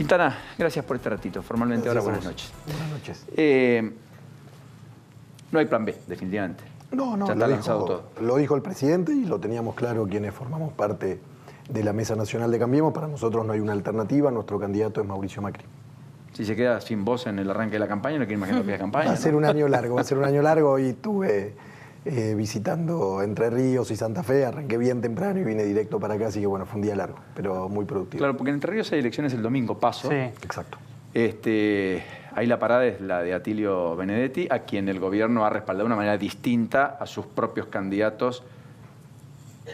Quintana, gracias por este ratito. Formalmente Gracias, ahora buenas noches. Buenas noches. No hay plan B, definitivamente. No, Ya está lanzado todo. Lo dijo el presidente y lo teníamos claro quienes formamos parte de la Mesa Nacional de Cambiemos. Para nosotros no hay una alternativa, nuestro candidato es Mauricio Macri. Si se queda sin voz en el arranque de la campaña, no quiere imaginar que es campaña. Va a ser un año largo, va a ser un año largo. Y estuve visitando Entre Ríos y Santa Fe, arranqué bien temprano y vine directo para acá, así que bueno, fue un día largo, pero muy productivo. Claro, porque en Entre Ríos hay elecciones el domingo, paso. Sí. Exacto. Ahí la parada es la de Atilio Benedetti, a quien el gobierno ha respaldado de una manera distinta a sus propios candidatos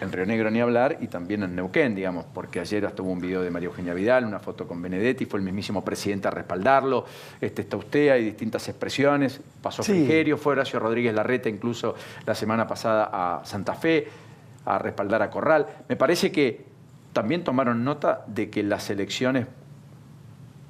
en Río Negro, ni hablar, y también en Neuquén, digamos, porque ayer hasta hubo un video de María Eugenia Vidal, una foto con Benedetti, fue el mismísimo presidente a respaldarlo, está usted, hay distintas expresiones, pasó Sí. Frigerio, fue Horacio Rodríguez Larreta incluso la semana pasada a Santa Fe a respaldar a Corral. Me parece que también tomaron nota de que las elecciones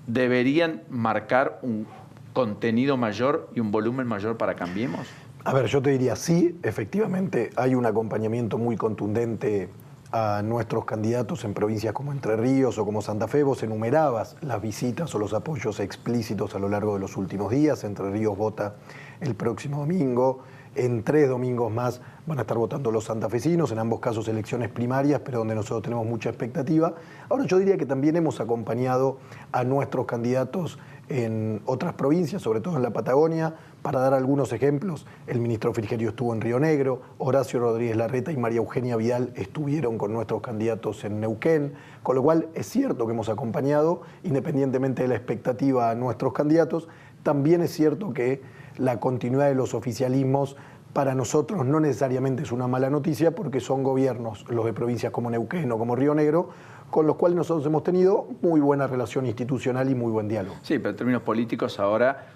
deberían marcar un contenido mayor y un volumen mayor para Cambiemos. A ver, yo te diría, sí, efectivamente hay un acompañamiento muy contundente a nuestros candidatos en provincias como Entre Ríos o como Santa Fe. Vos enumerabas las visitas o los apoyos explícitos a lo largo de los últimos días. Entre Ríos vota el próximo domingo. En 3 domingos más van a estar votando los santafesinos, en ambos casos elecciones primarias, pero donde nosotros tenemos mucha expectativa. Ahora, yo diría que también hemos acompañado a nuestros candidatos en otras provincias, sobre todo en la Patagonia. Para dar algunos ejemplos, el ministro Frigerio estuvo en Río Negro, Horacio Rodríguez Larreta y María Eugenia Vidal estuvieron con nuestros candidatos en Neuquén, con lo cual es cierto que hemos acompañado, independientemente de la expectativa, a nuestros candidatos. También es cierto que la continuidad de los oficialismos para nosotros no necesariamente es una mala noticia, porque son gobiernos, los de provincias como Neuquén o como Río Negro, con los cuales nosotros hemos tenido muy buena relación institucional y muy buen diálogo. Sí, pero en términos políticos ahora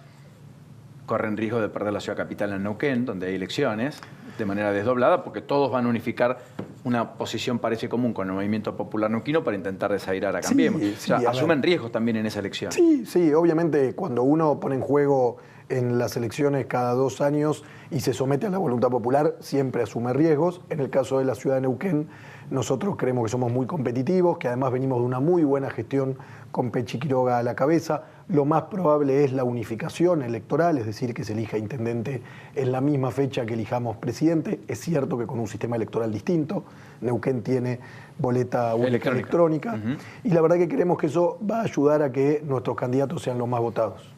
corren riesgo de perder la ciudad capital en Neuquén, donde hay elecciones, de manera desdoblada, porque todos van a unificar una posición parece común con el movimiento popular neuquino para intentar desairar a Cambiemos. Sí, o sea, asumen riesgos también en esa elección. Sí, sí, obviamente cuando uno pone en juego en las elecciones cada 2 años y se somete a la voluntad popular, siempre asume riesgos. En el caso de la ciudad de Neuquén, nosotros creemos que somos muy competitivos, que además venimos de una muy buena gestión con Pechi Quiroga a la cabeza. Lo más probable es la unificación electoral, es decir, que se elija intendente en la misma fecha que elijamos presidente. Es cierto que con un sistema electoral distinto. Neuquén tiene boleta única electrónica. Y la verdad que creemos que eso va a ayudar a que nuestros candidatos sean los más votados.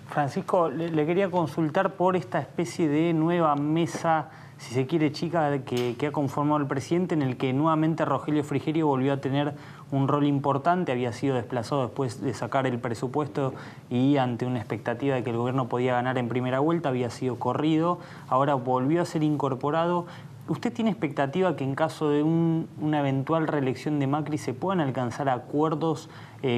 Francisco, le quería consultar por esta especie de nueva mesa, si se quiere, chica, que ha conformado el presidente, en el que nuevamente Rogelio Frigerio volvió a tener un rol importante, había sido desplazado después de sacar el presupuesto y ante una expectativa de que el gobierno podía ganar en primera vuelta, había sido corrido, ahora volvió a ser incorporado. ¿Usted tiene expectativa que en caso de una eventual reelección de Macri se puedan alcanzar acuerdos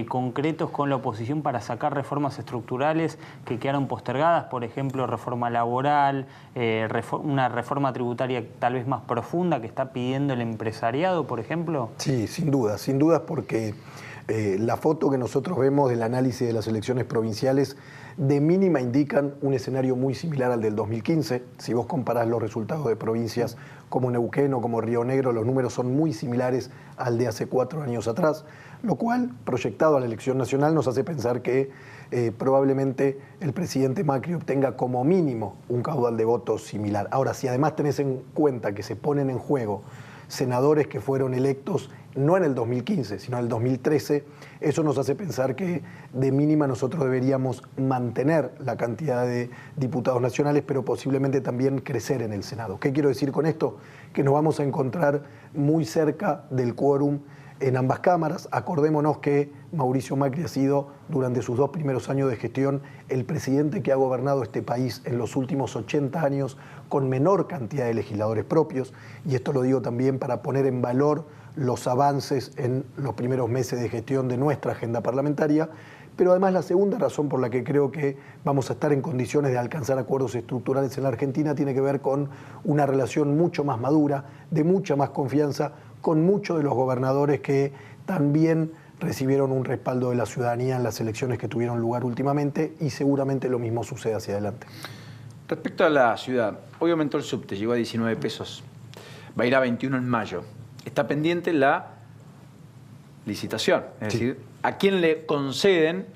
concretos con la oposición para sacar reformas estructurales que quedaron postergadas? Por ejemplo, reforma laboral, una reforma tributaria tal vez más profunda que está pidiendo el empresariado, por ejemplo. Sí, sin duda porque la foto que nosotros vemos del análisis de las elecciones provinciales de mínima indican un escenario muy similar al del 2015. Si vos comparás los resultados de provincias como Neuquén o como Río Negro, los números son muy similares al de hace 4 años atrás, lo cual, proyectado a la elección nacional, nos hace pensar que probablemente el presidente Macri obtenga como mínimo un caudal de votos similar. Ahora, si además tenés en cuenta que se ponen en juego senadores que fueron electos no en el 2015, sino en el 2013, eso nos hace pensar que de mínima nosotros deberíamos mantener la cantidad de diputados nacionales, pero posiblemente también crecer en el Senado. ¿Qué quiero decir con esto? Que nos vamos a encontrar muy cerca del quórum en ambas cámaras. Acordémonos que Mauricio Macri ha sido, durante sus 2 primeros años de gestión, el presidente que ha gobernado este país en los últimos 80 años con menor cantidad de legisladores propios, y esto lo digo también para poner en valor los avances en los primeros meses de gestión de nuestra agenda parlamentaria. Pero además la segunda razón por la que creo que vamos a estar en condiciones de alcanzar acuerdos estructurales en la Argentina tiene que ver con una relación mucho más madura, de mucha más confianza, con muchos de los gobernadores que también recibieron un respaldo de la ciudadanía en las elecciones que tuvieron lugar últimamente, y seguramente lo mismo sucede hacia adelante. Respecto a la ciudad, hoy aumentó el subte, llegó a 19 pesos, va a ir a 21 en mayo. Está pendiente la licitación, es decir, a quién le conceden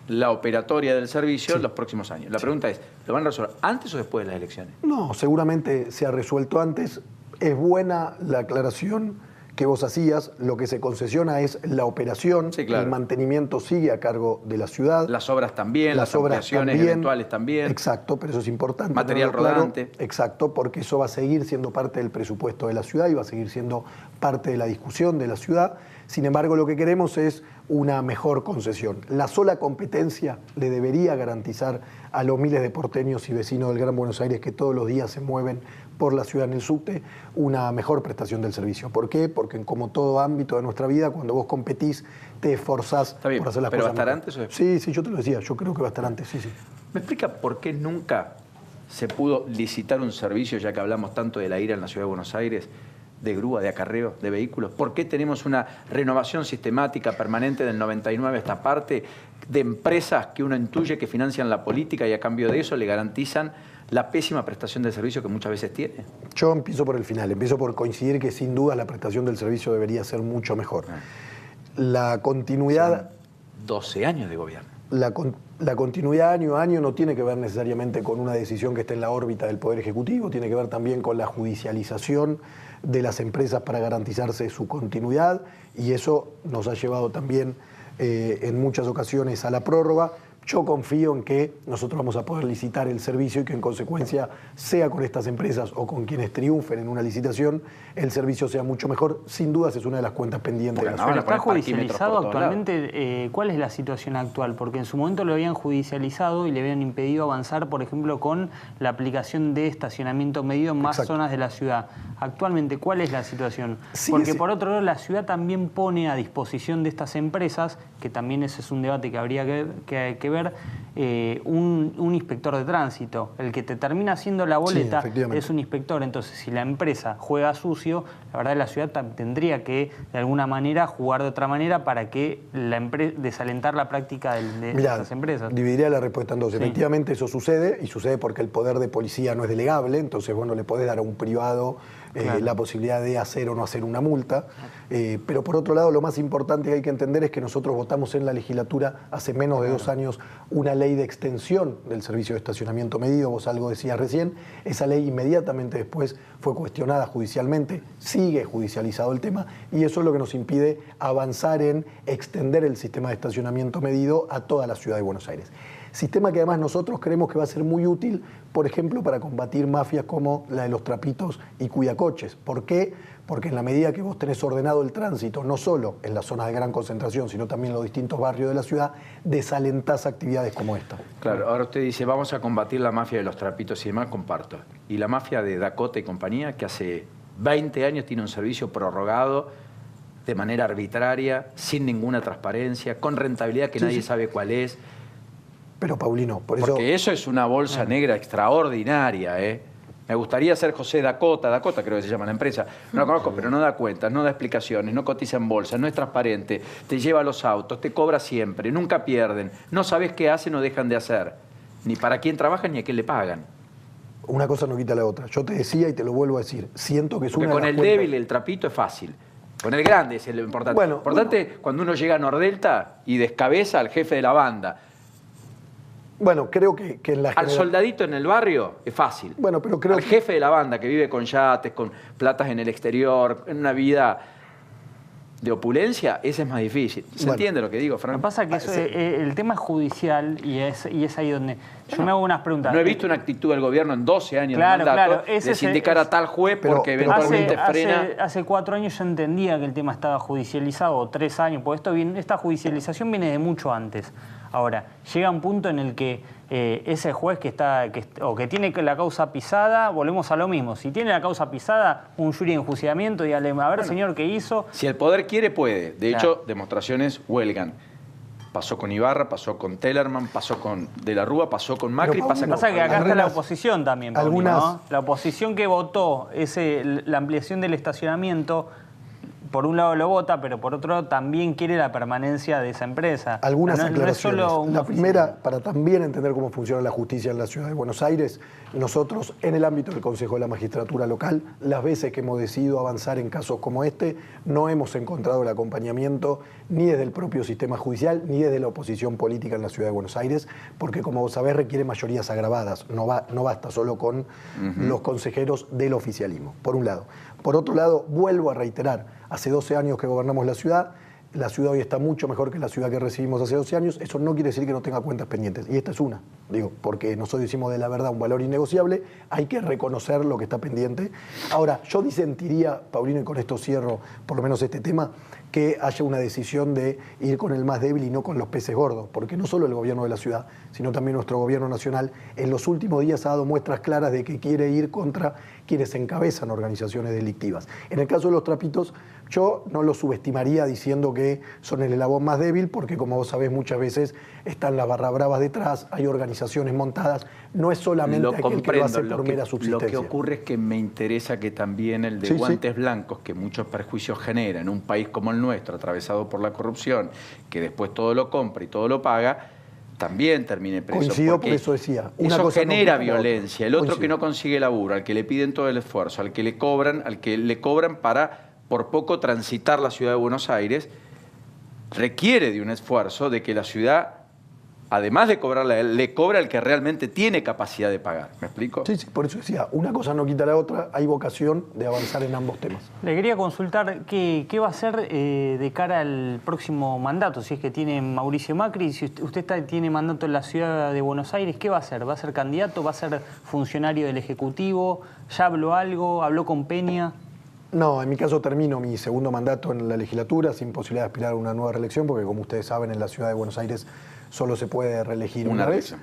la operatoria del servicio en los próximos años. La pregunta es, ¿lo van a resolver antes o después de las elecciones? No, seguramente se ha resuelto antes. Es buena la aclaración que vos hacías. Lo que se concesiona es la operación. Sí, claro. El mantenimiento sigue a cargo de la ciudad. Las obras también, las obras ampliaciones también, eventuales también. Exacto, pero eso es importante. Material tenerlo claro. rodante. Exacto, porque eso va a seguir siendo parte del presupuesto de la ciudad y va a seguir siendo parte de la discusión de la ciudad. Sin embargo, lo que queremos es una mejor concesión. La sola competencia le debería garantizar a los miles de porteños y vecinos del Gran Buenos Aires que todos los días se mueven por la ciudad en el subte una mejor prestación del servicio. ¿Por qué? Porque como todo ámbito de nuestra vida, cuando vos competís, te esforzás por hacer las pero cosas ¿va a estar mejor. antes o después? Sí, sí, yo te lo decía. Yo creo que va a estar antes, sí, sí. ¿Me explica por qué nunca se pudo licitar un servicio, ya que hablamos tanto de la ira en la ciudad de Buenos Aires, de grúa, de acarreo, de vehículos? ¿Por qué tenemos una renovación sistemática permanente del 99 a esta parte de empresas que uno intuye que financian la política y a cambio de eso le garantizan la pésima prestación de servicio que muchas veces tiene? Yo empiezo por el final, empiezo por coincidir que sin duda la prestación del servicio debería ser mucho mejor. La continuidad... 12 años de gobierno. La continuidad año a año no tiene que ver necesariamente con una decisión que esté en la órbita del Poder Ejecutivo, tiene que ver también con la judicialización de las empresas para garantizarse su continuidad, y eso nos ha llevado también en muchas ocasiones a la prórroga. Yo confío en que nosotros vamos a poder licitar el servicio y que en consecuencia, sea con estas empresas o con quienes triunfen en una licitación, el servicio sea mucho mejor. Sin dudas es una de las cuentas pendientes de la ciudad. ¿Está judicializado actualmente? ¿Cuál es la situación actual? Porque en su momento lo habían judicializado y le habían impedido avanzar, por ejemplo, con la aplicación de estacionamiento medido en más zonas de la ciudad. Actualmente, ¿cuál es la situación? Porque por otro lado, la ciudad también pone a disposición de estas empresas, que también ese es un debate que habría que ver, un inspector de tránsito. El que te termina haciendo la boleta es un inspector. Entonces, si la empresa juega sucio, la verdad la ciudad tendría que, de alguna manera, jugar de otra manera para que desalentar la práctica de estas empresas. Dividiría la respuesta en dos. Efectivamente, eso sucede, y sucede porque el poder de policía no es delegable, entonces vos no le podés dar a un privado la posibilidad de hacer o no hacer una multa. Pero por otro lado, lo más importante que hay que entender es que nosotros votamos en la legislatura hace menos de 2 años una ley de extensión del servicio de estacionamiento medido. Vos algo decías recién. Esa ley inmediatamente después fue cuestionada judicialmente, sigue judicializado el tema, y eso es lo que nos impide avanzar en extender el sistema de estacionamiento medido a toda la ciudad de Buenos Aires. Sistema que además nosotros creemos que va a ser muy útil, por ejemplo, para combatir mafias como la de los trapitos y cuidacoches. ¿Por qué? Porque en la medida que vos tenés ordenado el tránsito, no solo en las zonas de gran concentración, sino también en los distintos barrios de la ciudad, desalentás actividades como esta. Claro, ahora usted dice, vamos a combatir la mafia de los trapitos y demás, comparto. Y la mafia de Dakota y compañía, que hace 20 años tiene un servicio prorrogado de manera arbitraria, sin ninguna transparencia, con rentabilidad que nadie sabe cuál es. Pero Paulino, porque eso es una bolsa negra extraordinaria, ¿eh? Me gustaría ser José Dakota creo que se llama la empresa, no la conozco, pero no da cuentas, no da explicaciones, no cotiza en bolsa, no es transparente, te lleva los autos, te cobra siempre, nunca pierden, no sabes qué hacen o dejan de hacer, ni para quién trabajan ni a quién le pagan. Una cosa no quita la otra. Yo te decía y te lo vuelvo a decir, siento que es porque una de con las el cuentas... débil el trapito es fácil. Con el grande es lo importante. Bueno, lo importante cuando uno llega a Nordelta y descabeza al jefe de la banda. Bueno, creo que en la Al soldadito en el barrio es fácil. Bueno, pero creo al jefe de la banda que vive con yates, con platas en el exterior, en una vida de opulencia, ese es más difícil. ¿Se entiende lo que digo, Frank? Lo que pasa es que el tema es judicial y es ahí donde yo me hago unas preguntas. No he visto una actitud del gobierno en 12 años de mandato de sindicar a tal juez porque eventualmente frena... Hace 4 años yo entendía que el tema estaba judicializado, o 3 años, porque esta judicialización viene de mucho antes. Ahora, llega un punto en el que ese juez que tiene la causa pisada, volvemos a lo mismo. Si tiene la causa pisada, un jury de enjuiciamiento, dígale, a ver, señor, ¿qué hizo? Si el poder quiere, puede. De hecho, demostraciones huelgan. Pasó con Ibarra, pasó con Tellerman, pasó con De la Rúa, pasó con Macri, pasa que acá está la oposición también, Paulino, ¿no? La oposición que votó la ampliación del estacionamiento por un lado lo vota, pero por otro también quiere la permanencia de esa empresa. Algunas no, aclaraciones. No es solo la primera, para también entender cómo funciona la justicia en la Ciudad de Buenos Aires, nosotros en el ámbito del Consejo de la Magistratura Local, las veces que hemos decidido avanzar en casos como este, no hemos encontrado el acompañamiento ni desde el propio sistema judicial, ni desde la oposición política en la Ciudad de Buenos Aires, porque como vos sabés requiere mayorías agravadas, no basta solo con los consejeros del oficialismo, por un lado. Por otro lado, vuelvo a reiterar, hace 12 años que gobernamos la ciudad hoy está mucho mejor que la ciudad que recibimos hace 12 años, eso no quiere decir que no tenga cuentas pendientes, y esta es una, porque nosotros decimos de la verdad un valor innegociable, hay que reconocer lo que está pendiente. Ahora, yo disentiría, Paulino, y con esto cierro por lo menos este tema, que haya una decisión de ir con el más débil y no con los peces gordos, porque no solo el gobierno de la ciudad, sino también nuestro gobierno nacional, en los últimos días ha dado muestras claras de que quiere ir contra quienes encabezan organizaciones delictivas. En el caso de los trapitos, yo no los subestimaría diciendo que son el eslabón más débil, porque como vos sabés, muchas veces están las barra bravas detrás, hay organizaciones montadas, no es solamente aquel que lo hace por mera subsistencia. Lo que ocurre es que me interesa que también el de guantes blancos, que muchos perjuicios genera en un país como el nuestro, atravesado por la corrupción, que después todo lo compra y todo lo paga, también termine preso. Coincido, por eso decía. Eso genera violencia. El otro que no consigue laburo, al que le piden todo el esfuerzo, al que le cobran para por poco transitar la ciudad de Buenos Aires, requiere de un esfuerzo de que la ciudad, además de cobrarle a él, le cobra al que realmente tiene capacidad de pagar. ¿Me explico? Sí, por eso decía, una cosa no quita la otra, hay vocación de avanzar en ambos temas. Le quería consultar qué va a hacer de cara al próximo mandato, si es que tiene Mauricio Macri, si usted tiene mandato en la ciudad de Buenos Aires, ¿qué va a hacer? ¿Va a ser candidato? ¿Va a ser funcionario del Ejecutivo? ¿Ya habló algo? ¿Habló con Peña? No, en mi caso termino mi segundo mandato en la legislatura sin posibilidad de aspirar a una nueva reelección, porque como ustedes saben, en la ciudad de Buenos Aires solo se puede reelegir una vez.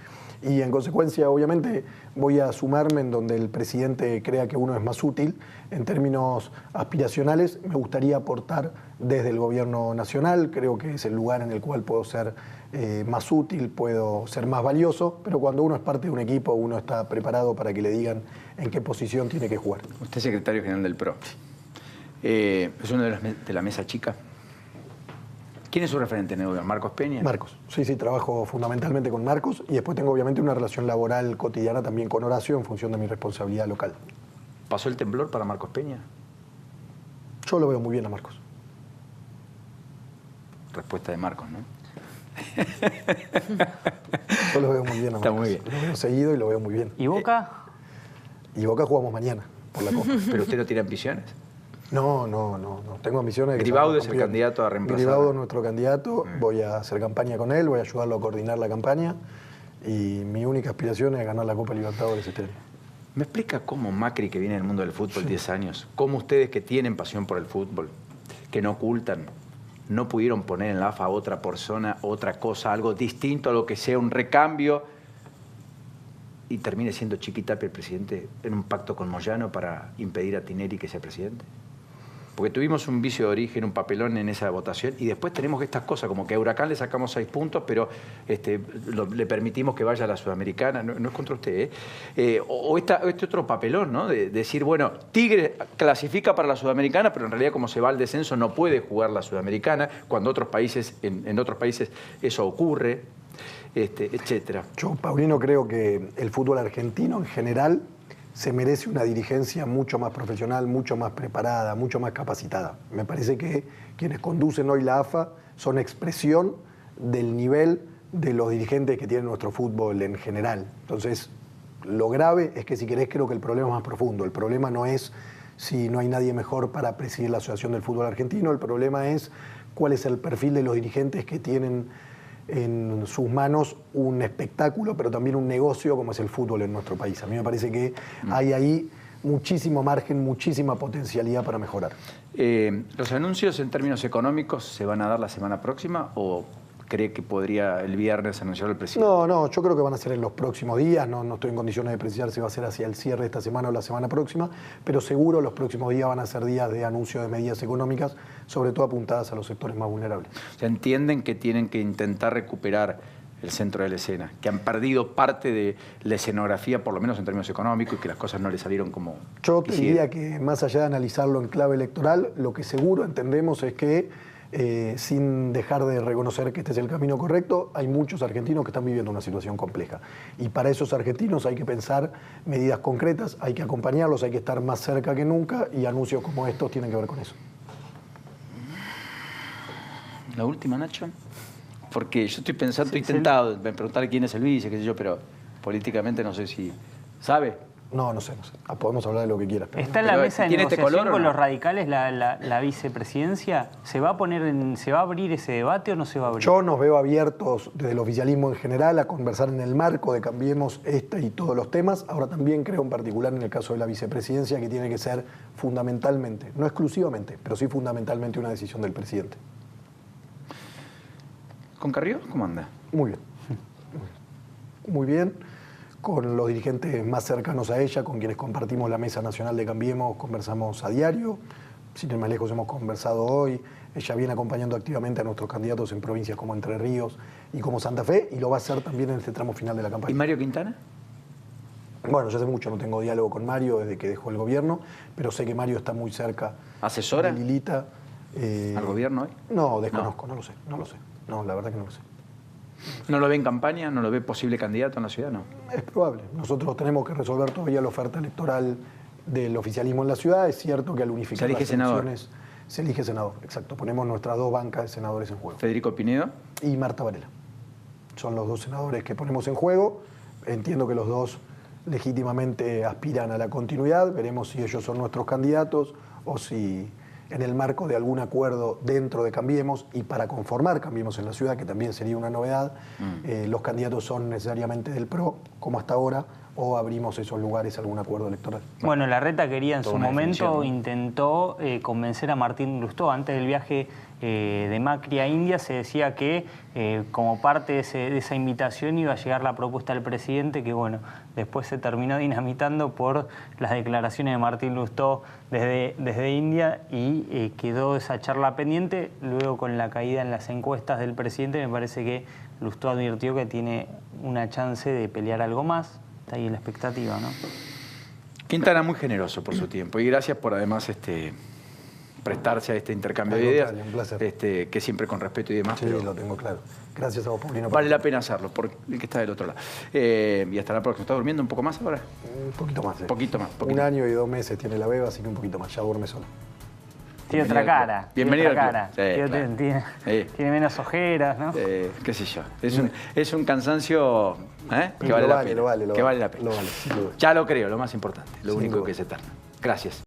Y en consecuencia, obviamente, voy a sumarme en donde el presidente crea que uno es más útil. En términos aspiracionales, me gustaría aportar desde el gobierno nacional. Creo que es el lugar en el cual puedo ser más útil, puedo ser más valioso, pero cuando uno es parte de un equipo, uno está preparado para que le digan en qué posición tiene que jugar. Usted es secretario general del PRO. ¿Es uno de la mesa chica? ¿Quién es su referente en el gobierno? ¿Marcos Peña? Marcos, sí, trabajo fundamentalmente con Marcos y después tengo obviamente una relación laboral cotidiana también con Horacio en función de mi responsabilidad local. ¿Pasó el temblor para Marcos Peña? Yo lo veo muy bien a Marcos. Respuesta de Marcos, ¿no? Yo lo veo muy bien a Marcos. Está muy bien. Lo veo seguido y lo veo muy bien. ¿Y Boca? Y Boca jugamos mañana por la Copa. ¿Pero usted no tiene ambiciones? No. Tengo ambiciones de que Gribaudo es el candidato a reemplazar. Gribaudo es nuestro candidato. Voy a hacer campaña con él, voy a ayudarlo a coordinar la campaña. Y mi única aspiración es ganar la Copa Libertadores este año. ¿Me explica cómo Macri, que viene del mundo del fútbol 10 años, cómo ustedes que tienen pasión por el fútbol, que no ocultan, no pudieron poner en la AFA a otra persona, otra cosa, algo distinto a lo que sea un recambio, y termine siendo Chiquitapia el presidente en un pacto con Moyano para impedir a Tinelli que sea presidente? Porque tuvimos un vicio de origen, un papelón en esa votación, y después tenemos estas cosas, como que a Huracán le sacamos 6 puntos, pero le permitimos que vaya a la Sudamericana, no es contra usted, o este otro papelón, ¿no? De decir, bueno, Tigre clasifica para la Sudamericana, pero en realidad como se va al descenso no puede jugar la Sudamericana, cuando en otros países eso ocurre, etcétera. Yo, Paulino, creo que el fútbol argentino en general se merece una dirigencia mucho más profesional, mucho más preparada, mucho más capacitada. Me parece que quienes conducen hoy la AFA son expresión del nivel de los dirigentes que tiene nuestro fútbol en general. Entonces, lo grave es que, si querés, creo que el problema es más profundo. El problema no es si no hay nadie mejor para presidir la Asociación del Fútbol Argentino, el problema es cuál es el perfil de los dirigentes que tienen en sus manos un espectáculo, pero también un negocio como es el fútbol en nuestro país. A mí me parece que hay ahí muchísimo margen, muchísima potencialidad para mejorar. ¿Los anuncios en términos económicos se van a dar la semana próxima o cree que podría el viernes anunciar el presidente? No, yo creo que van a ser en los próximos días, no estoy en condiciones de precisar si va a ser hacia el cierre de esta semana o la semana próxima, pero seguro los próximos días van a ser días de anuncio de medidas económicas, sobre todo apuntadas a los sectores más vulnerables. ¿Se entienden que tienen que intentar recuperar el centro de la escena, que han perdido parte de la escenografía, por lo menos en términos económicos, y que las cosas no les salieron como Yo te quisieron. diría que más allá de analizarlo en clave electoral, lo que seguro entendemos es que, sin dejar de reconocer que este es el camino correcto, hay muchos argentinos que están viviendo una situación compleja. Y para esos argentinos hay que pensar medidas concretas, hay que acompañarlos, hay que estar más cerca que nunca, y anuncios como estos tienen que ver con eso. La última, Nacho. Porque yo estoy pensando, estoy tentado en preguntar quién es el vice, qué sé yo, pero políticamente no sé si... ¿Sabe? No sé. Podemos hablar de lo que quieras. Pero ¿Está en la Pero, mesa de ¿tiene este negociación color o con no? los radicales la vicepresidencia? ¿Se va a abrir ese debate o no se va a abrir? yo nos veo abiertos desde el oficialismo en general a conversar en el marco de Cambiemos este y todos los temas. Ahora también creo en particular en el caso de la vicepresidencia que tiene que ser fundamentalmente, no exclusivamente, pero sí fundamentalmente una decisión del presidente. ¿Con Carrió? ¿Cómo anda? Muy bien. Muy bien. Con los dirigentes más cercanos a ella, con quienes compartimos la Mesa Nacional de Cambiemos, conversamos a diario. Sin ir más lejos, hemos conversado hoy. Ella viene acompañando activamente a nuestros candidatos en provincias como Entre Ríos y como Santa Fe, y lo va a hacer también en este tramo final de la ¿Y campaña. Mario Quintana? Bueno, yo hace mucho no tengo diálogo con Mario desde que dejó el gobierno, pero sé que Mario está muy cerca ¿Asesora de Lilita. al gobierno hoy? No, desconozco, no lo sé. No, la verdad que no lo sé. ¿No lo ve en campaña? ¿No lo ve posible candidato en la ciudad? No. Es probable. Nosotros tenemos que resolver todavía la oferta electoral del oficialismo en la ciudad. Es cierto que al unificar Se elige las senador. elecciones se elige senador. Exacto. Ponemos nuestras dos bancas de senadores en juego. ¿Federico Pinedo? Y Marta Varela. Son los dos senadores que ponemos en juego. Entiendo que los dos legítimamente aspiran a la continuidad. Veremos si ellos son nuestros candidatos o si en el marco de algún acuerdo dentro de Cambiemos y para conformar Cambiemos en la ciudad, que también sería una novedad, los candidatos son necesariamente del PRO, como hasta ahora, o abrimos esos lugares a algún acuerdo electoral. Bueno, Larreta quería en Toda su una momento, definición, ¿no? intentó convencer a Martín Lustó. Antes del viaje de Macri a India se decía que como parte de esa invitación iba a llegar la propuesta del presidente, que bueno, después se terminó dinamitando por las declaraciones de Martín Lustó desde India y quedó esa charla pendiente. Luego, con la caída en las encuestas del presidente, me parece que Lustó advirtió que tiene una chance de pelear algo más. Está ahí la expectativa, ¿no? Quintana muy generoso por su tiempo y gracias por además prestarse a este intercambio de ideas, Un placer. que siempre con respeto y demás, Sí, pero lo tengo claro. Gracias a vos, Paulino. vale la pena hacerlo, por el que está del otro lado. Y hasta la próxima. ¿Estás durmiendo un poco más ahora? Un poquito más. Un poquito más. Un año y 2 meses tiene la beba, así que un poquito más. Ya duerme solo. Tiene otra cara. Bienvenido tiene al otra club. cara. Sí, claro. Tiene menos ojeras, ¿no? Qué sé yo. Es un cansancio que vale la pena. Lo vale, que vale la pena. Lo vale, sin duda. Ya lo creo, lo más importante, lo Sin único duda. que es eterno. Gracias.